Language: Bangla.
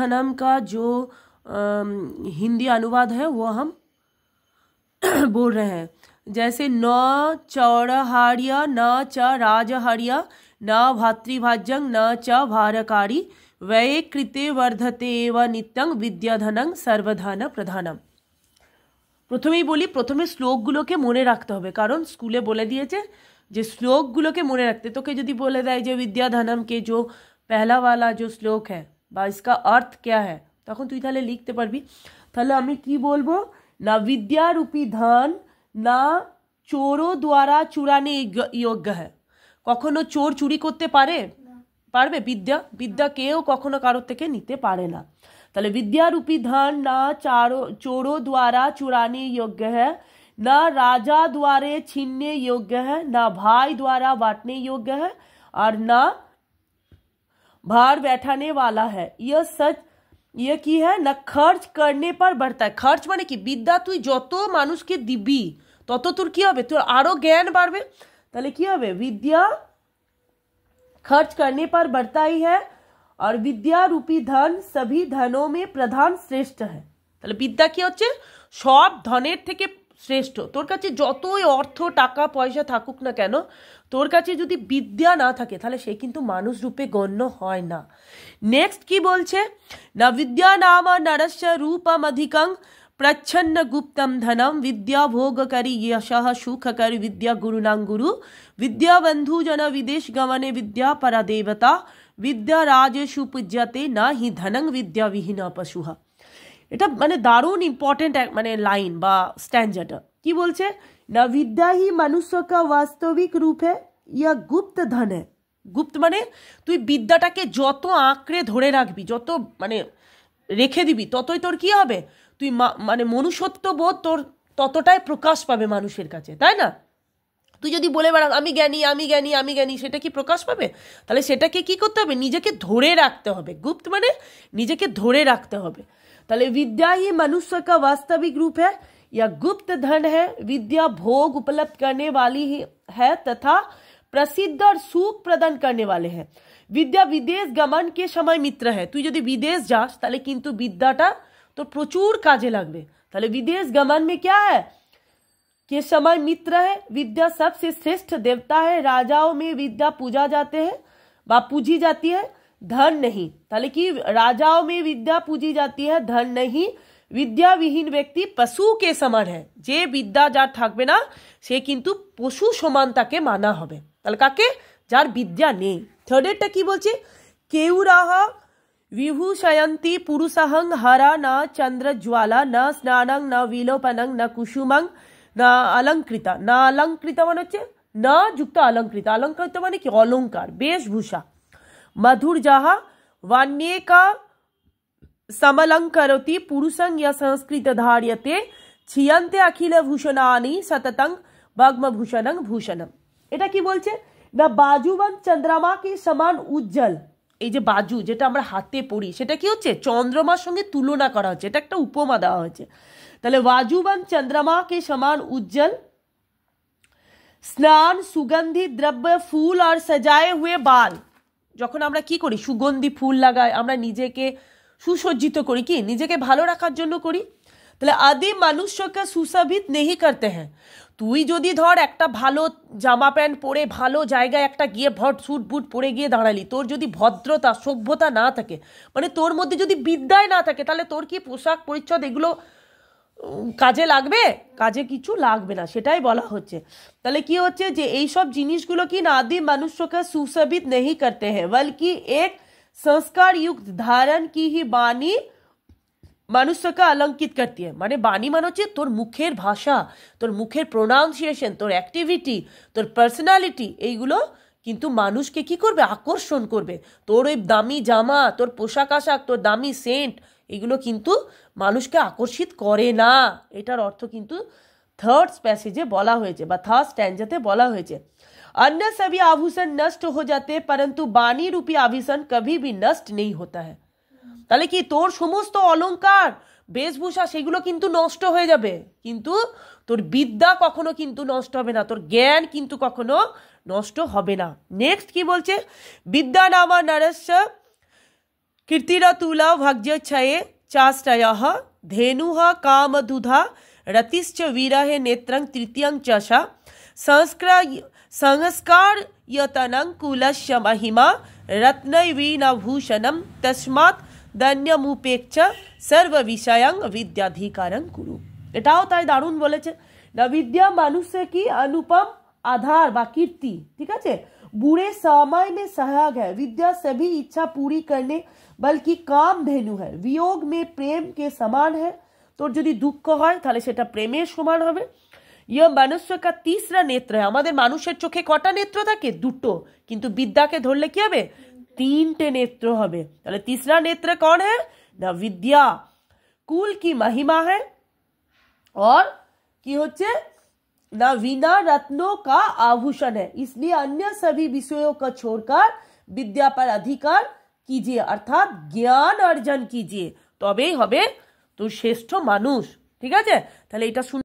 धनम का जो हिंदी अनुवाद है वो हम बोल रहे हैं। जैसे न चौड़हार्य न च राजहर्य न भातृभाज्यं न च भारकारी व्यये कृते वर्धते एव नित्यं विद्याधनं सर्वधन प्रधानम। প্রথমেই বলি, প্রথমে শ্লোকগুলোকে মনে রাখতে হবে, কারণ স্কুলে বলে দিয়েছে যে শ্লোকগুলোকে মনে রাখতে। তোকে যদি বলে দেয় যে विद्याधनम के जो पहला वाला जो श्लोक है বা इसका अर्थ क्या है, তখন তুই তাহলে লিখতে পারবি। তাহলে আমি কি বলবো, না विद्यारूपी धन না চোরও দ্বারা চুরানে যোগ্য है। কখনো চোর চুরি করতে পারবে? বিদ্যা কেউ কখনো কারোর থেকে নিতে পারে না। তাহলে विद्यारूपी धन ना चोरों द्वारा चुराने योग्य है, ना राजा द्वारा छीनने योग्य है, ना भाई द्वारा बांटने योग्य है, और ना भार बैठाने वाला है। यह सच ये की है ना खर्च करने पर बढ़ता है। खर्च माने कि विद्या तुई যত মানুষকে দিবি তত তোর কি হবে, তোর আরো জ্ঞান বাড়বে। তাহলে কি হবে, विद्या खर्च करने पर बढ़ता ही है और विद्या रूपी धन सभी धनों में प्रधान श्रेष्ठ है। তাহলে বিদ্যা কি হচ্ছে, সব ধনের থেকে শ্রেষ্ঠ। তোর কাছে যতই অর্থ টাকা পয়সা থাকুক না কেন, তোর কাছে যদি বিদ্যা না থাকে তাহলে সে কিন্তু মানুষ রূপে গণ্য হয় না। নেক্সট কি বলছে, না বিদ্যা নাম নরস্য রূপম অধিকং प्रच्छन्न गुप्तम धनम विद्या भोग करी यशः सुख करी विद्या गुरुनां गुरु विद्या बंधु जन विदेश गमने विद्या परा देवता विद्या राजेषु पूज्यते ना हि धनं विद्या विहीन पशुहा। এটা মানে দারুণ ইম্পর্টেন্ট মানে লাইন বা স্ট্যান্জাটা। কি বলছে, না विद्या ही मनुष्य का वास्तविक रूप है, यह गुप्त धन है। গুপ্ত মানে তুই বিদ্যাটাকে যত আঁকড়ে ধরে রাখবি, যত মানে রেখে দিবি, ততই তোর কি হবে, তুই মানে মনুষ্যত্ব বোধ তোর ততটাই প্রকাশ পাবে মানুষের কাছে, তাই না? তুই যদি বলে বেড়াস আমি জ্ঞানী আমি জ্ঞানী আমি জ্ঞানী, সেটা কি প্রকাশ পাবে? তাহলে সেটাকে কি করতে হবে, নিজেকে ধরে রাখতে হবে। গুপ্ত মানে নিজেকে ধরে রাখতে হবে। তাহলে विद्या ही मनुष्य का वास्तविक रूप है, या गुप्त धन है। विद्या भोग उपलब्ध करने वाली है तथा प्रसिद्ध और सुख प्रदान करने वाले हैं। विद्या विदेश गमन के समय मित्र है। তুই যদি বিদেশ যাস তাহলে কিন্তু বিদ্যাটা तो प्रचुर काजे लगबे। ताहले विदेश गमन में क्या है के समय मित्र है। विद्या सबसे श्रेष्ठ देवता है। राजाओं में विद्या पूजा जाते हैं व पूजी जाती है, धन नहीं। ताहले कि राजाओं में विद्या पूजी जाती है, धन नहीं। विद्या विहीन व्यक्ति पशु के समान है। जे विद्या जार थाकबे ना से किन्तु पशु समान ताके माना होबे। ताहले काके, जार विद्या नेই। थर्डेरটা কি বলছে, কেউরাহা विभूषयन्ति पुरुषहं हरा न चंद्र ज्वाला न स्नानं न विलोपनं न कुसुमं न अलंकृता। न अलंकृता मान হচ্ছে न যুক্ত अलंकृत। अलंकृत মানে কি, অলংকার বেশভূষা। मधुर जाहा वाण्ये का समलंकरोति पुरुषं य संस्कृत धार्यते छियन्ते अखिल भूषणानि सततं भग्मभूषणं भूषणम। এটা কি বলছে, না বাজুবান চন্দ্রমা के समान उज्जवल। এই যে বাজু যেটা আমরা হাতে পড়ি সেটা কি হচ্ছে, চন্দ্রমার সঙ্গে তুলনা করা হচ্ছে, এটা একটা উপমা দেওয়া হয়েছে। তাহলে বাজুবান চন্দ্रमा के समान उज्जवल, স্নান সুগন্ধি দ্রব্য ফুল আর সজায়ে হুয়ে বাল। যখন আমরা কি করি, সুগন্ধি ফুল লাগাই, আমরা নিজেকে সুসজ্জিত করি, কি নিজেকে ভালো রাখার জন্য করি। তাহলে আদি মানুষকে সুশোভিত নেই করতে হ্যাঁ। তুই যদি ধর একটা ভালো জামা প্যান্ট পরে ভালো জায়গায় একটা গিয়ে ভট স্যুট বুট পরে গিয়ে দাঁড়ালি, তোর যদি ভদ্রতা সভ্যতা না থাকে, মানে তোর মধ্যে যদি বিদ্যায় না থাকে, তাহলে তোর কি পোশাক পরিচ্ছদ এগুলো কাজে লাগবে? কাজে কিছু লাগবে না, সেটাই বলা হচ্ছে। তাহলে কি হচ্ছে যে এই সব জিনিসগুলো কি না আদি মানুষকে সুশোভিত नहीं करते हैं, बल्कि एक संस्कार युक्त धारण की ही वाणी মানুষকে অলঙ্কিত করতে হয়। মানে বাণী মানে হচ্ছে তোর মুখের ভাষা, তোর মুখের প্রোনাউন্সিয়েশন, তোর অ্যাক্টিভিটি, তোর পার্সোনালিটি, এইগুলো কিন্তু মানুষকে কি করবে, আকর্ষণ করবে। তোর ওই দামি জামা, তোর পোশাক আশাক, তোর দামি সেন্ট, এগুলো কিন্তু মানুষকে আকর্ষিত করে না। এটার অর্থ কিন্তু থার্ড প্যাসেজে বলা হয়েছে বা থার্ড স্ট্যান্জাতে বলা হয়েছে। अन्य सभी आभूषण नष्ट हो जाते परंतु वाणी रूपी आभूषण कभी भी नष्ट नहीं होता है। তাহলে কি তোর সমস্ত অলংকার বেশভূষা সেগুলো কিন্তু নষ্ট হয়ে যাবে, কিন্তু তোর বিদ্যা কখনো কিন্তু নষ্ট হবে না, তোর জ্ঞান কিন্তু কখনো নষ্ট হবে না। নেক্সট কি বলছে, বিদ্যা নামা নরস্য कीर्तिरतुल भग्यक्षये चाष्टयः धेनुः कामदुधा रतिश्च विरहे नेत्रं तृतीयं च संस्कारयतनं कुलस्य महिमा रत्नैवीनभूषणं तस्मात् दन्यमुपेक्ष सर्व विषयं विद्याधिकारं कुरु। এটাও তাই দারুণ বলেছে না, বিদ্যা মানুষ की अनुपम आधार व कीर्ति, ठीक है, बुरे समय में सहायक है। विद्या सभी इच्छा पूरी करने बल्कि काम धेनु है, वियोग में प्रेम के समान है। তোর যদি দুঃখ হয় তাহলে সেটা প্রেমের সমান হবে। ইয়ে মনুষ্য কা তিসরা নেত্র है, আমাদের মানুষের চোখে কটা নেত্র থাকে? দুটো, কিন্তু বিদ্যাকে ধরলে কি হবে? তিনটে নেত্র হবে। তাহলে तीसरा नेत्र कौन है ना? विद्या। कुल की महिमा है और কি হচ্ছে ना वीणा रत्नों का आभूषण है, इसलिए अन्य सभी विषयों को छोड़कर विद्या पर अधिकार कीजिए, अर्थात ज्ञान अर्जन कीजिए, तबेই হবে তো শ্রেষ্ঠ মানুষ। ঠিক আছে, তাহলে এটা